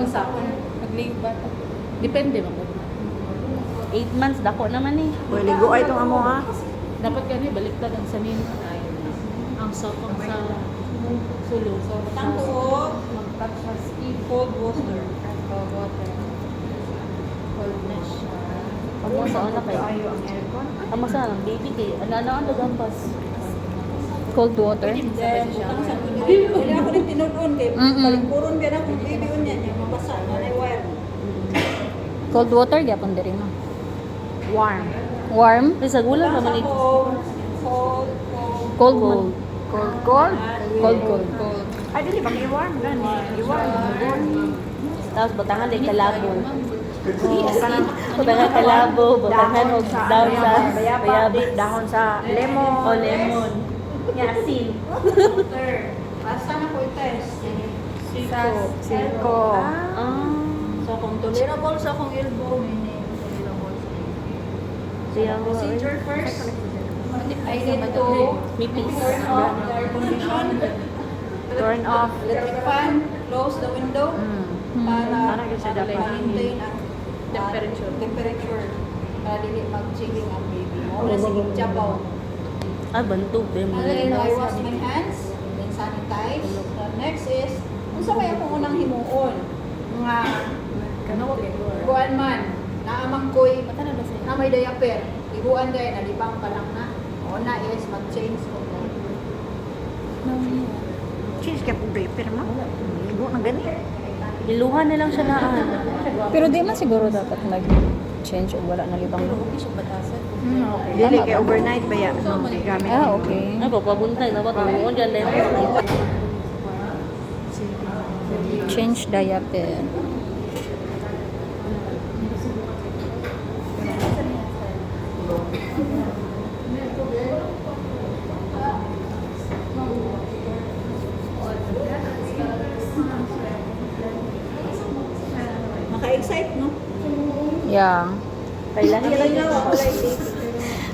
sa ako. Nag-leave ba? Depende mo. 8 months, dako naman eh. Uy, ligo ay itong amo ha. Dapat gani baliktad ang sanin. Ang sopang sa sulo. So, Tangko. mag-touch sa skin. Cold water. Cold water. Coldness. Ang mga sa anak kayo. Ayo ang aircon. Ang mga sa anak, baby kay. Ano ang dagampas? Cold water? Then, utang sa kuno. Hindi ako rin tinudon kay palikuron ka na kung baby unya niya mabasa na na wire. Cold water gyapon diri no. Warm. Warm, May sa gulang Utang naman sa ito. cold. cold man. Cold, cold. Cold cold. Ay, dili pag i-warm gani. I-warm. Tapos batangan din kalabo. Kanang Batangan kalabo, batangan og daw sa bayabas, dahon sa lemon. O lemon. Yasin. Water. Asa na ko i-test? Siko. Ah. So, kung tolerable sa akong elbow, may tolerable sa Siya ko. procedure first. I need to Mipis. turn off the air condition. Turn off. Electric fan. Close the window. Para Para gyud sa dapat. ma-maintain ang temperature. Para dili mag-chilling ang baby mo. Wala sige jabaw. Ah, bantog. And then I wash my hands. Then sanitize. The next is, kung sa may akong unang himuon, nga buwan man, naamang ko'y na may diaper. Ibuan dahil, nalibang pa lang na. Una is mag-change ko. Cheese ka po draper mo. Ligo na gani. Iluhan na lang siya naan. Pero di man siguro dapat nag-change o wala na libang. Dili kay overnight ba ya? Gamit. Ah, okay. Ay, papabuntay na ba? Tumuon dyan din. Change diaper. Maka-excite, no? Yeah. Kay lahi ra Ako like this.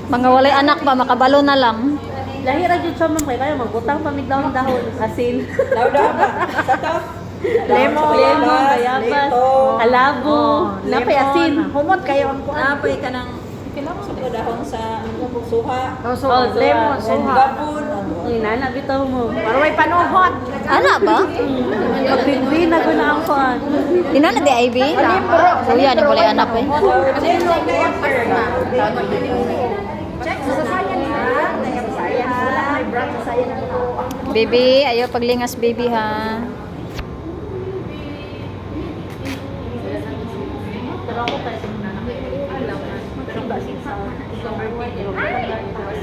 Mga walay anak ba makabalo na lang. Lahi ra jud siya man kaya magbutang pamig daw dahon asin. Daw ba? Sa top? Lemon. Lemon, bayabas, kalabo, napay asin. Humot kayo ang kuan. Napay ka ng suko dahon sa suha. So, Oh, lemon, suha. suha. Gapon. Ang nana bitaw mo. Para may panuhot. Ana ba? Pag-green na ko na ang kuan. Ina na di Ivy? Kuya ni walay anak eh. Change ng diaper. Check sa sayan ha. Sa sayan. Wala may brand sa sayan na to. Baby, ayo paglingas baby ha. Pero ako kay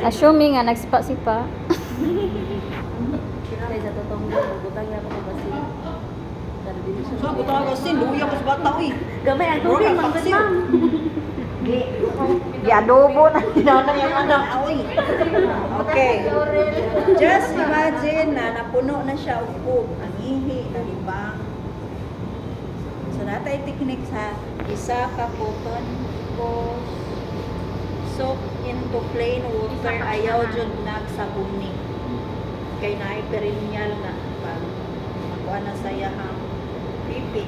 Assuming nga nagsipa-sipa. Kaya sa totoong magbutang niya ako ng asin. Pero dili siya. So, buta ka sin, luya ko sa bata, uy. Gamay ang tubig, Bro, manggod paksiw. ma'am. Yadobo na tinanay ang anak. Uy. Okay. Just imagine na napuno na siya og poop. Ang ihi, nalibang. So, natay technique sa isa ka cotton ko soak into plain water. Ayaw jud nagsabuni. Kay naay perennial na pag makuha na sa yahang pipi.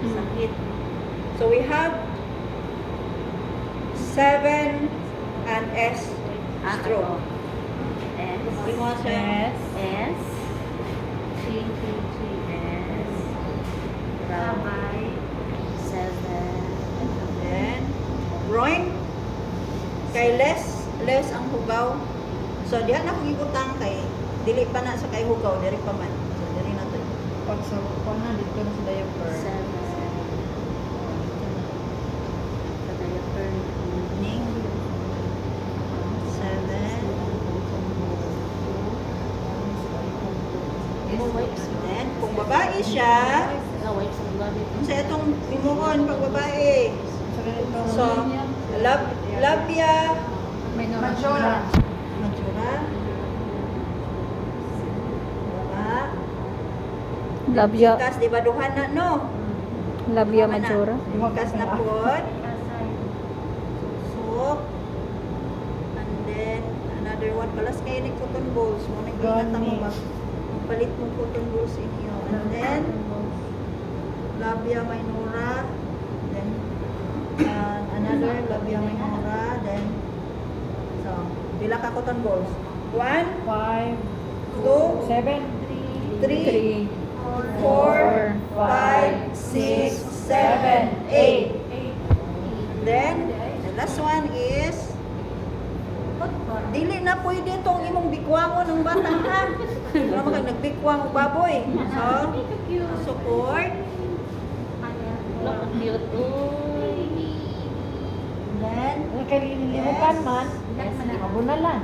Sakit. So, we have 7 and S stroke. S. Imo siya. S. T, T, T, S. Rabay. 7. Then, groin. Kay less ang hugaw. So, diyan na kung ibutang kay, dili pa na sa kay hugaw, diri pa man. So, diri na to. Pag sa na dito na sa diaper. 7. Sa diaper. Ning. 7. Then, kung babae siya, Na-wipes ang gamit. sa itong imuhon pag babae. So, labia, May Majora. majura, baba, Labia, kas di ba duhan na, no? labia majora. Kas na pod. Soak. And then, another one. Palas kayo ni cotton balls. Mo nag-ingat mo ba? Palit mo cotton balls inyo. And then, labia minora, then another labia minora, then so pila ka cotton balls? 1, 5, 2, 7, 3, 4, 5, 6, 7, 8. Then the last one is dili na pwede itong imong bikwangon ng bata ha. Wala mo kang nagbikwang o baboy. So, support. Look, ang cute. Then, ang kalilimutan man, mabunalan.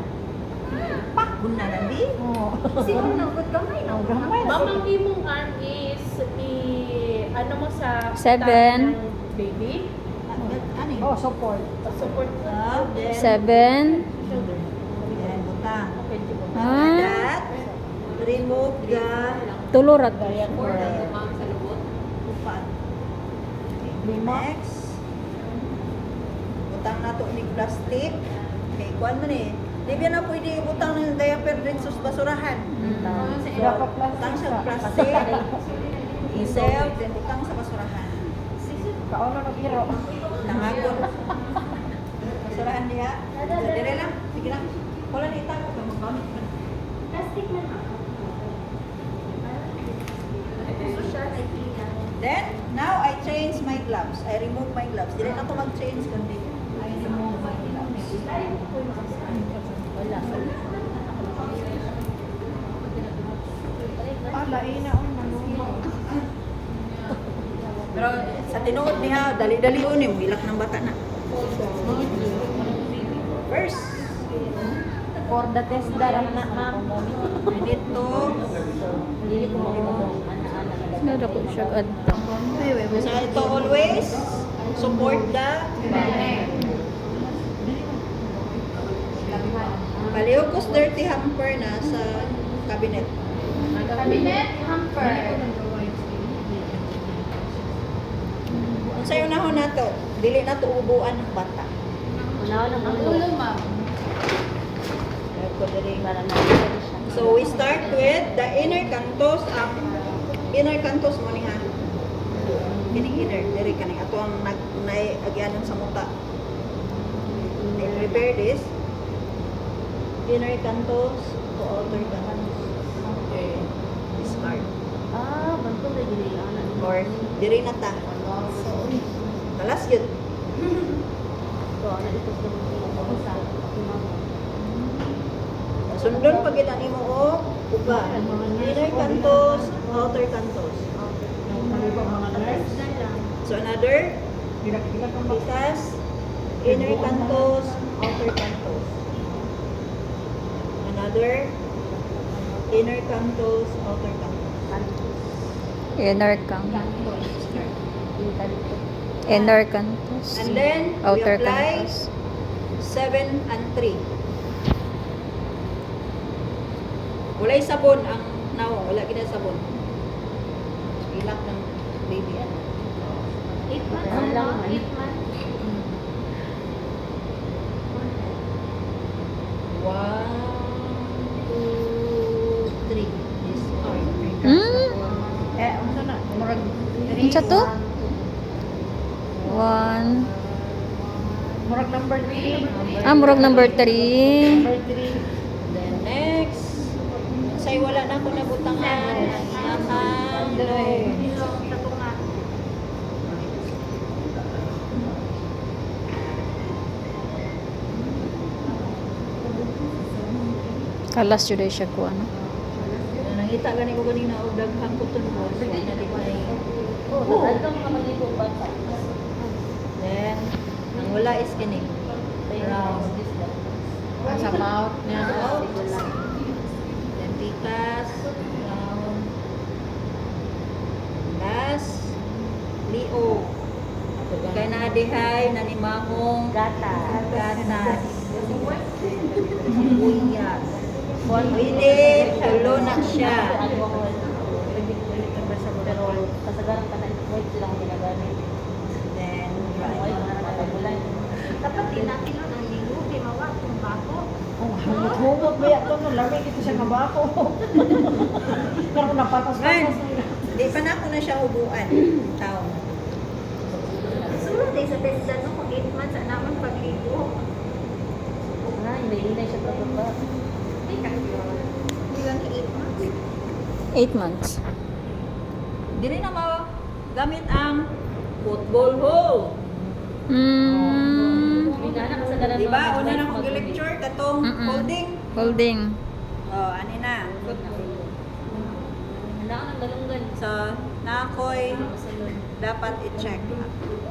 Guna na di. Oo. Sino na? Good gamay na. Ang gamay na. Ma'am, ang imong arm is ano mo sa 7. tab ng baby? Ano yun? Oh, support. Support. Then, 7. then, butang. Okay, di ba? Ah, That, remove the tulurat. upat. Lima. Next, butang na to ni plastic. Okay, kuhan mo ni. Di ba na pwede butang ng diaper din sa basurahan. Dapat Butang plastic sa sa. plastic. Isel, then butang sa basurahan. Kaon na nag-iro. Nangagon. Basurahan niya. So, dire lang. Sige lang. Wala na itago ka. Magkamit ka. Plastic na na. Then, now I change my gloves. I remove my gloves. Dire na ako mag-change kundi I remove my gloves. Wala. Lain na ang manunod. Pero sa tinuod niya, dali-dali unim. Bilak ng bata na. First, For the test daram na ma'am. I need to Nada ko siya adto. so ito always support the Paliokos dirty hamper na sa cabinet. Cabinet hamper. Kung sa'yo nahon na to, dili na to ubuan ng bata. Ang ulo, ma'am. So we start with the inner cantos. Inner cantos mo ni ha. Kining inner, diri kaning ato ang nag-agyanan sa muta. I prepare this. Inner cantos to outer cantos. Okay. Start. Banto na gini. Or diri na ta. Talas yun. Sundon pag ginani mo o uga. Inner cantos, outer cantos. So another, bukas, inner cantos, outer cantos. Another, inner cantos, outer cantos. Inner cantos. Inner cantos. And then, Outer we apply cantos. 7 and 3. Walay sabon ang nawong, wala gina sabon. Ilak ng baby yan. 8 months. 8 months. 1, 2, 3. This are Unsa na? Murag Unsa to? 1. Murag number 3. Murag number 3. Number 3. Then next, say wala na ako nabutangan. Kalas jud siya ko ano. Nangita gani ko ganina og daghang cotton balls. So, na di may. Then, ang wala is kini. Round. Sa mouth niya. Out. Then tikas. Round. Last. Leo. Kaya nadihay, nanimamong gatas. Buyas. Pwede, tulo na siya. Then, dry. Dapat tinatilo ng linggo. Kaya mawa kung bako. Oh, humot ba yan? Ito, lamig ito siya kabako. Karoon na patas-patas. Di pa na ako na siya hubuan. Taon. Suro day sa testa no, kung 8 months, naman pagligo. Ah, hindi siya pababa. Ilang 8 months? 8 months. Dili na gamit ang football hole. Minana ka sa ganun. Di ba? Una na akong lecture katong Mm-mm. holding. Holding. Oh, ani na. Wala ka ng galunggan. So, na ako'y dapat i-check.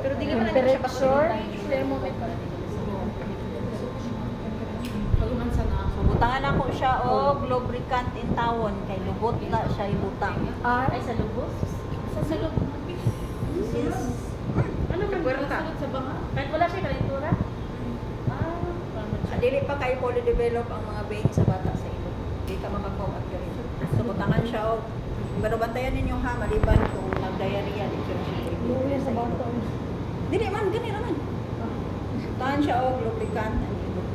Pero di naman na siya Temperature. thermometer pa rin. Pag-umansa na ako. Butangan ako siya og lubricant in tawon kay lubot na siya ibutang. Ay, sa lubos. Sa sulod. Ano man ba sa sulod sa banga? Kahit wala siya kalentura. Dili pa kayo fully develop ang mga veins sa bata sa ilong. Di ka makakomat ka rin. So, butangan siya og pero bantayan ninyo ha, maliban kung nag-diarrhea di siya Luya sa bata. Dili man, gani naman. Butangan siya og lubricant ang ilong.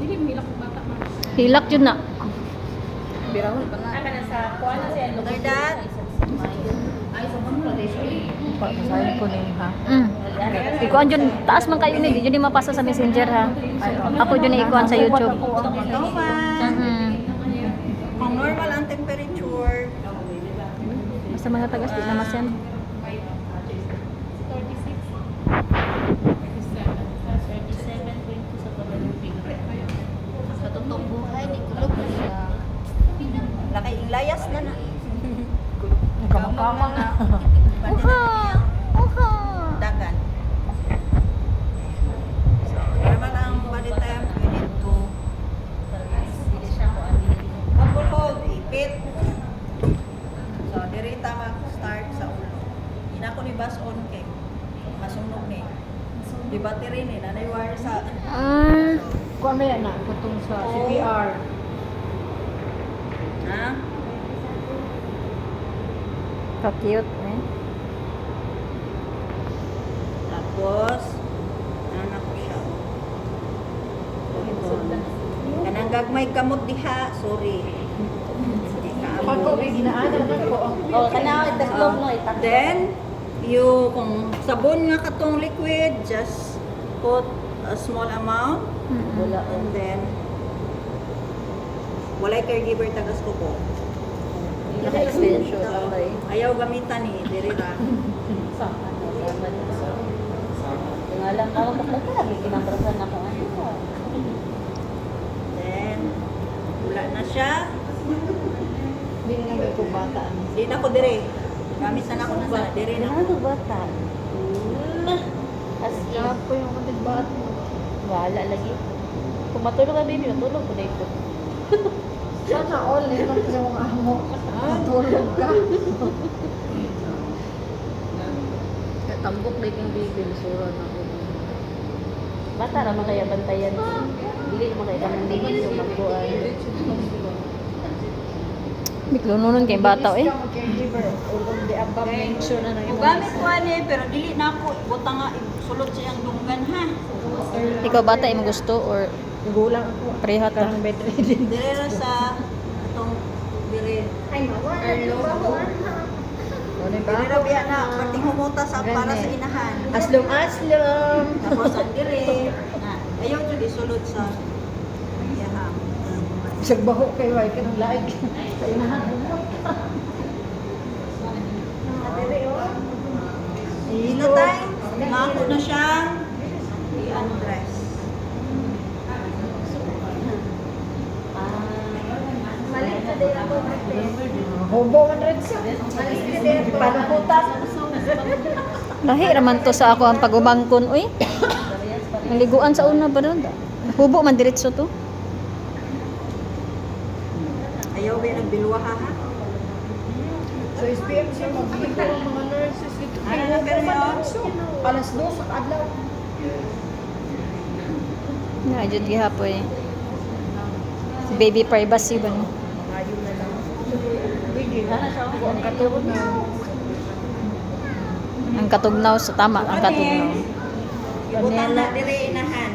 Hindi mo hilak ng bata man. Hilak yun na. Birawon pa na. Aka na sa kuha na siya. After that, Ay, sa Bangladesh. Sayang ko name ha. Ikuan dyan, taas man kayo ni, yun yung mapasa sa messenger ha. Ako dyan ikuan sa YouTube. ikaw man. Kung normal ang temperature, Basta mga tagas, di na masyan. 37.2 sa pag-alupig. Sa totoong buhay, di kulog na siya. nakainglayas na na. Nagkamakama na. Oha! Oha! Dagan. So, naman ang body temp, we need to Hindi siya ko ano. hold, ipit. So, dirita mag-start sa ulo. Ina ko ni bus on kay masunog ni. Di battery ni nanay wire sa Kuha mo yan na, kutong sa Oo. CPR. ha? Ka-cute eh. Tapos ano ko siya. Kanang gagmay kamot diha, sorry. Pag ko, ginaanan na ko. Oh, kana itaglog no, itak. Then, you kung sabon nga katong liquid, just put a small amount Wala. and then walay caregiver tagas ko po. Naka-extension. So, ayaw gamitan ni diri ra. Yung alam, tawag ka pala lagi, kinabrasan ako. Ano ka? Then wala na siya. Hindi na may kubata. Di na ko dire. Gamit na ako na sa dire na. Ano bata? As in, Kaya po yung kapit bata. wala lagi. Kung matulog ka baby, matulog ko dahil ko. Sana all, ito sa mga amo. Tulog ka. Tambok na yung baby, surad ako. Bata naman kaya bantayan. Dili naman kaya kami baby yung magbuan. Biglo nun kay bata eh. Caregiver, ulong di above mention na Kung gamit ko ani pero dili na ako butang nga sulod siyang dunggan ha. Ikaw bata mo gusto or Gulang ako. prehat Karang ka? bedridden. Dire ra sa atong dire. Dire Dire ra biya na perting humuta sa para sa inahan. Aslom. Tapos ang dire na ayaw jud isulod sa iyahang. Isang baho kayo ay kanang laig. Sa inahan. Ino time, mako na siyang i-undress. Hobo man rin siya. Panakutan. Lahi raman to sa ako ang pagumangkon uy. Naliguan sa una ba doon? Hubo man diretso to. Ayaw ba nagbilwa ha? So, SPM siya magbili ko ang mga nurses. Ito Ano na pero yun? Alas 2 sa kadlaw. Na jud gihapoy. Baby privacy ba no? Ayaw na lang. Ang katulog na. Ang katugnaw sa tama ang katugnaw. Ibutang na dire inahan.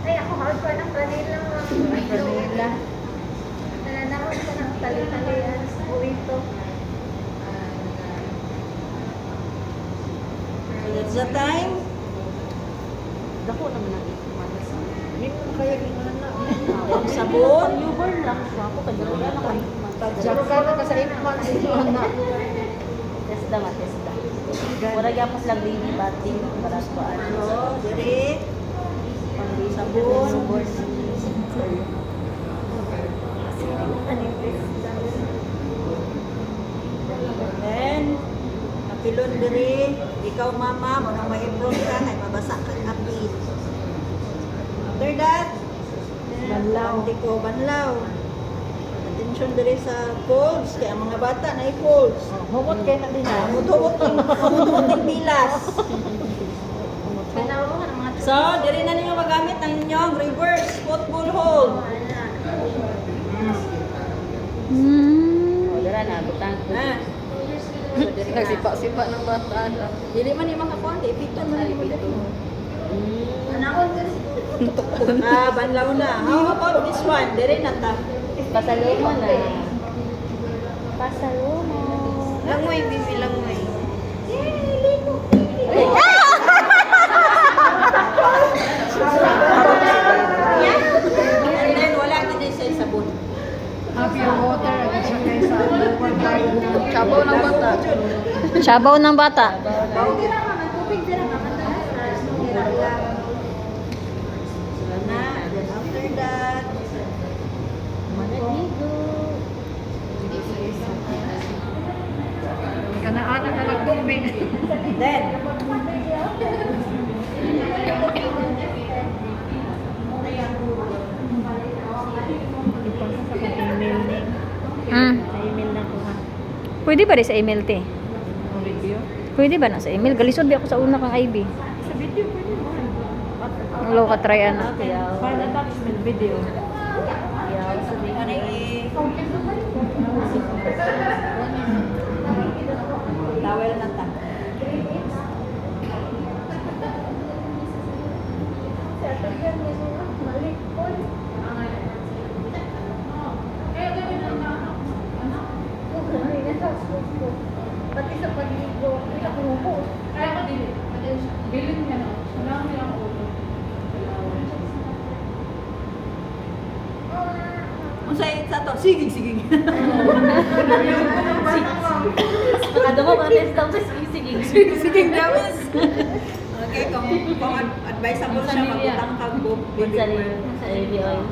Ay, ako hard pa ng kanila. Kanila. Nananahon ko ng tali-talian. Burrito. What's the time? Dako naman ang 8 months. Hindi mo kaya ginana. Sabon? Sabon? Newborn lang siya. Ako kaya wala na ko 8 months. Pero gano'n ka sa 8 months na. Testa nga, testa. Wala yapos lang baby bathing para sa ano. Diri. Pang-baby Sabon. newborn. Then, kapilon diri, ikaw mama, mo nang ma-improve ka, kay mabasa ka api. After that, banlaw. Hindi ko banlaw. Attention diri sa folds, kaya ang mga bata na i-folds. Humot kayo na din ha. Humut-humut ng bilas. Kailangan mo ka ng mga So, diri na ninyo magamit ang inyong reverse football hold. Hmm. O, dara na, butang ko. Ah. So, diri na. Nagsipa-sipa ng bata. Dili man yung mga kuwan, di piton man yung mga dito. Anak Ah, banlaw na. How about this one? Diri na ta. Pasalo mo na. Pasalo mo. Langoy, bibi langoy. And then, wala ka din sa sabon. Sabaw ng bata. Sabaw ng bata. Na, then after that, Managigo. then, Hmm. Email na ko ha. Pwede ba rin sa email, te? Pwede ba na sa email? Galisod di ako sa una kang IB. Sa video pwede mo. Ulo ka try ano. File attachment video. Yaw, sabi ano i- towel na ta. Pati sa pagligo, hindi ako hubo. Kaya ko din. Bilin niya no. Wala mo yung ulo. Kung sa to, sige, sige. Pagkado mo, mga test tapos sige. Sige, gawas. Okay, kung advisable siya, magutang ka go. Sa baby oil.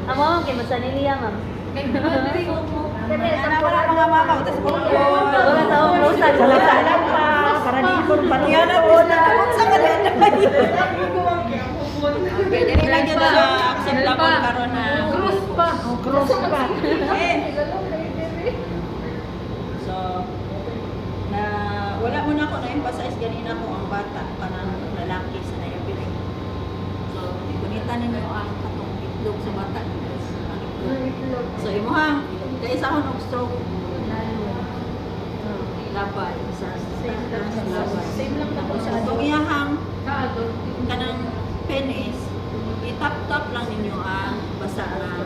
Ang mama, kay basta niliya, ma'am. Ano para mga mama, utas po. Wala sa akong rosan. Salam pa, para di ko paniyan na po na sa kanila. Okay, dili lang yun sa acceptable karon na. Cross pa. Eh. So, na wala mo na ako na-emphasize ganina ko ang bata kanang lalaki sa naipiling. So, ikunita ninyo ang katong itlog sa bata. Ang itlog. So, imuha, kaisa ko ng stroke. Laban. Laban. Same lang ako sa Itong iyahang adult. kanang penis, itap-tap lang ninyo ang basa na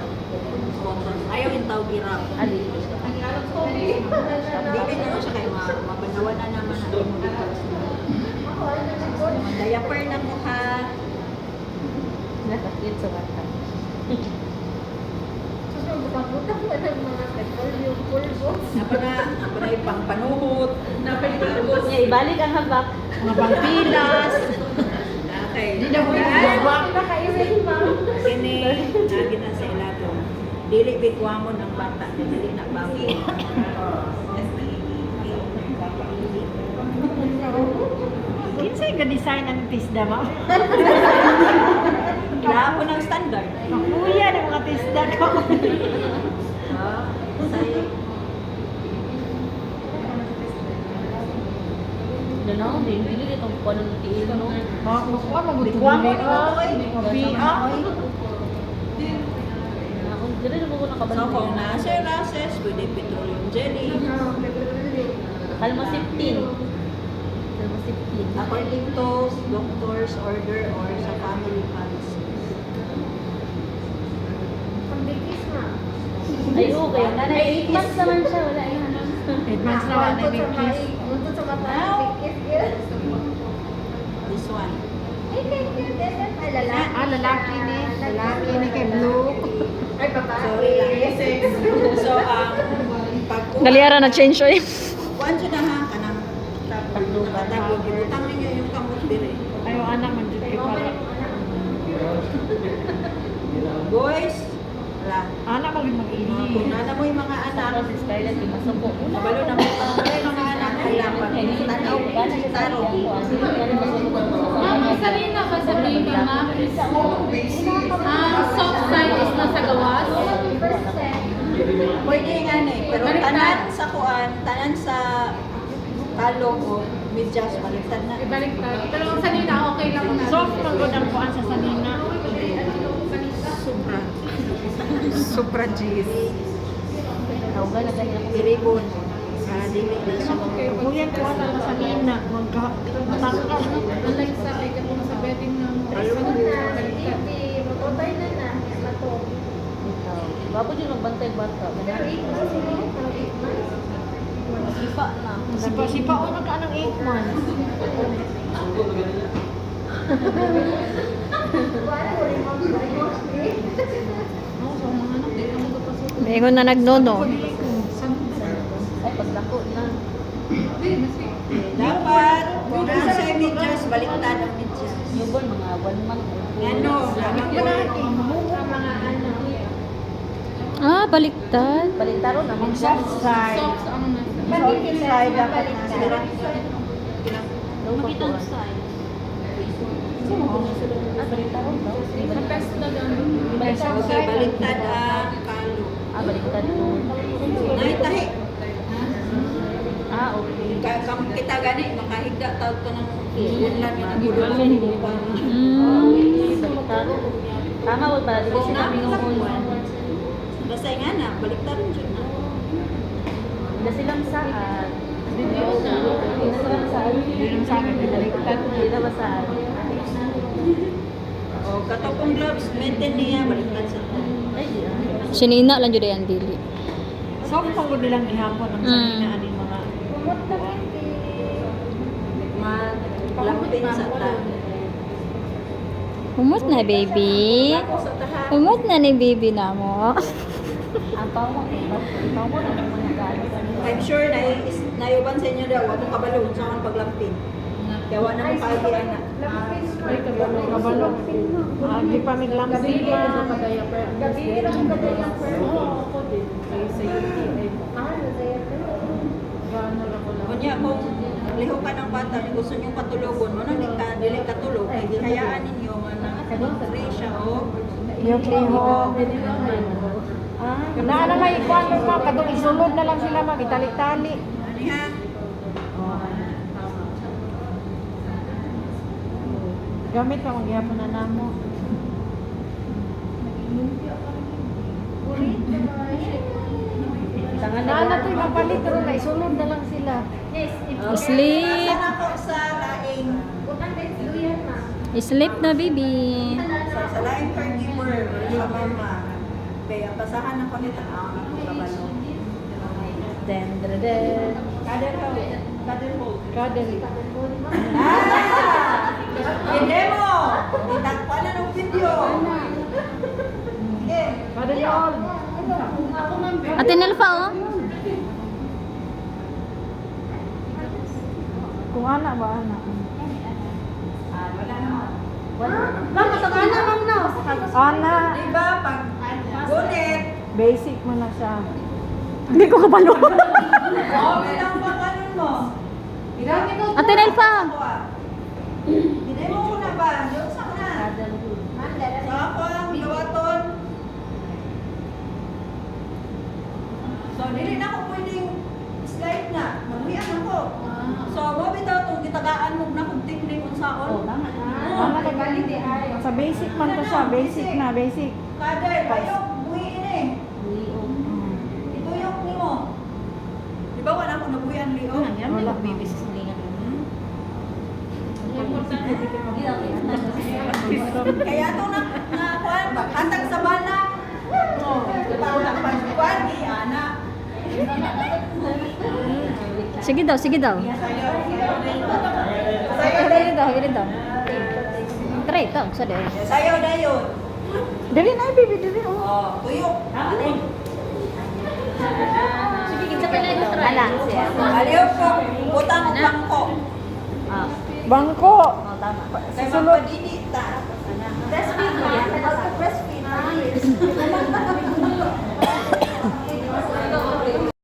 water. Ayaw yung tawag irap. Ali. Dili na lang siya kayo mapanawan na naman ang imong details. Diaper na mo ha. Nakakit sa bata. Butak na ng mga petroleum pulbo. Apa na yung pangpanuhot. Yeah, ibalik ang habak. Mga pangpilas. Okay. Di na mo Nakaisip pa. Kini, nagin na sa ilato. Dili bigwamon ang bata. Dili na bago. Kinsay nga design ang tisda mo? Lapo ng standard. Kuya ng mga tisda ko. Say, Ano, hindi itong panong tiil, no? bigwamon ito eh. Ako, dili na ko So nakabalik. kung nasa races, pwede petroleum jelly. Kalma 15. Kalma 15. According to doctor's order or sa family policy. Pambigis na. Ay, okay. Nanay, 8 months naman siya. Wala yan. 8 months na wala na bigis. Buntot sa mata, bigis. Sorry lang. So, pag Galiara na change oy. kuan siya na ha, kanang nakatagog. Ibutang ninyo yung kamot dire. Ayaw anak man dito para. Boys, wala. Anak mo rin mag-ini. Kung nana mo yung mga anak, Tapos si Scarlett, yung masuko. kabalo na mo yung mga anak, kailangan tanaw, taro. Ma'am, salina ba sa baby, ma'am? Soft side is nasa gawas. Pwede nga eh, pero tanan sa kuan, tanan sa talong o medyas, baliktad na. Ibaliktad. Pero ang salina, okay lang na. Soft pag ang kuan sa salina. Sobra. Sobra cheese. Nauga na ganyan. Iribon. Dili na siya. Kuyan ko na sa salina. Magkatangkal. Unlike sa ay katong sa bedding ng baliktad. Matutay na na. Mato. Bago dyan magbantay bata. Pero 8 months sila yun. 8 months. Sipa na. Sipa o na ka ng 8 months. Wala ko rin mag-diagnose. Oo, so mga anak, di ka magpapasok. Mayroon na nagnono. Ay, paglako na. Dapat, kung nasa sa medyas, baliktad ang medyas. Yung bon, mga 1 month. Ano, lamang yun. Ang mga ano. Ah, baliktad. Balintaro na. Soft side. Soft ang nasa. Soft side dapat nasa. Makita ang side. Ah, balintaro daw. Sa test na lang. Okay, baliktad ang palo. Ah, baliktad mo. Naitahi. Ah, okay. Kita gani, makahigda tawag ko ng ulan nga nagulong. Baliktaro. Tama ko pala. Di ba sila minungon? Basta nga na, baliktad rin dyan na. Hindi silang saan. Hindi na. Hindi silang saan. Hindi lang sa akin. Baliktad. Hindi na ba saan? O, katokong gloves, maintain niya, baliktad sa to. Ay, di ah. Sinina lang jud yan dili. Soft pang ko nilang gihapon ang salina aning mga Kumot na baby. Malampin sa ta. Humot na baby. Humot na ni baby na mo. Ang pawang pawang na ng mga galos. I'm sure na nayuban sa inyo daw, wag mo kabalo sa akong paglampin. Kaya wala na pagi anak. ay kabalo. Di pa may lampin pa. Gabi lang ka na yung first. Oo, ako din. Ay, sa UTI. Ano sa'yo? Gano'n ako lang. Kunya kung liho ka ng bata, gusto nyo patulogon, mo nang dili ka tulog, ay hayaan ninyo nga free siya o. Yung liho. Na na may ikuan pa kadong isulod na lang sila magitali-tali. Ano ha? Gamit pa magyapon na namo. Na na to'y mapalit pero na isulod na lang sila. Yes, if Sleep. Saan ako sa laing, utang din duyan ma. Sleep na baby. sa laing caregiver, sa mama. Kaya basahan ako nito ang kabalo. Den, den, den. Kader ho. Kader ho. Kadali. Hindi mo! Itakpan na ng video. Sige. Kadali all. Ate Nelfa oh. Kung anak ba anak? Ma'am, matagana ma'am na. Anak. Diba, pag gunit, Basic mo na siya. Hindi ko kabalo. okay lang ba ganun mo? Ate Nelfa. Hindi mo muna ba? Doon sa na. Ma'am, dala Sa ako ang gawaton. So, dili na ako pwedeng slide na. Magmian ako. So, mabitaw itong gitagaan mo na kung technique kung saon. Mama na galit sa basic man to siya, basic na, basic. Kader, kayo, buhiin eh. Ito yung nimo. Di ba wala akong nabuhian liyo? Wala baby sa silingan. Kaya ito na kuan, hatag sa bana. Oh, tao na pagkuan, ana. Sige daw, sige daw. Sayo Dili daw, dili daw. Try ito, sa day. Sayo dayon. Dili na, baby, dili. Oh. Oh, tuyo. Alin? Sige, kita pa lang try. Ala, siya. Aliw ko, butang ang bangko. Ah, Bangko. tama. Kaya magpadidita.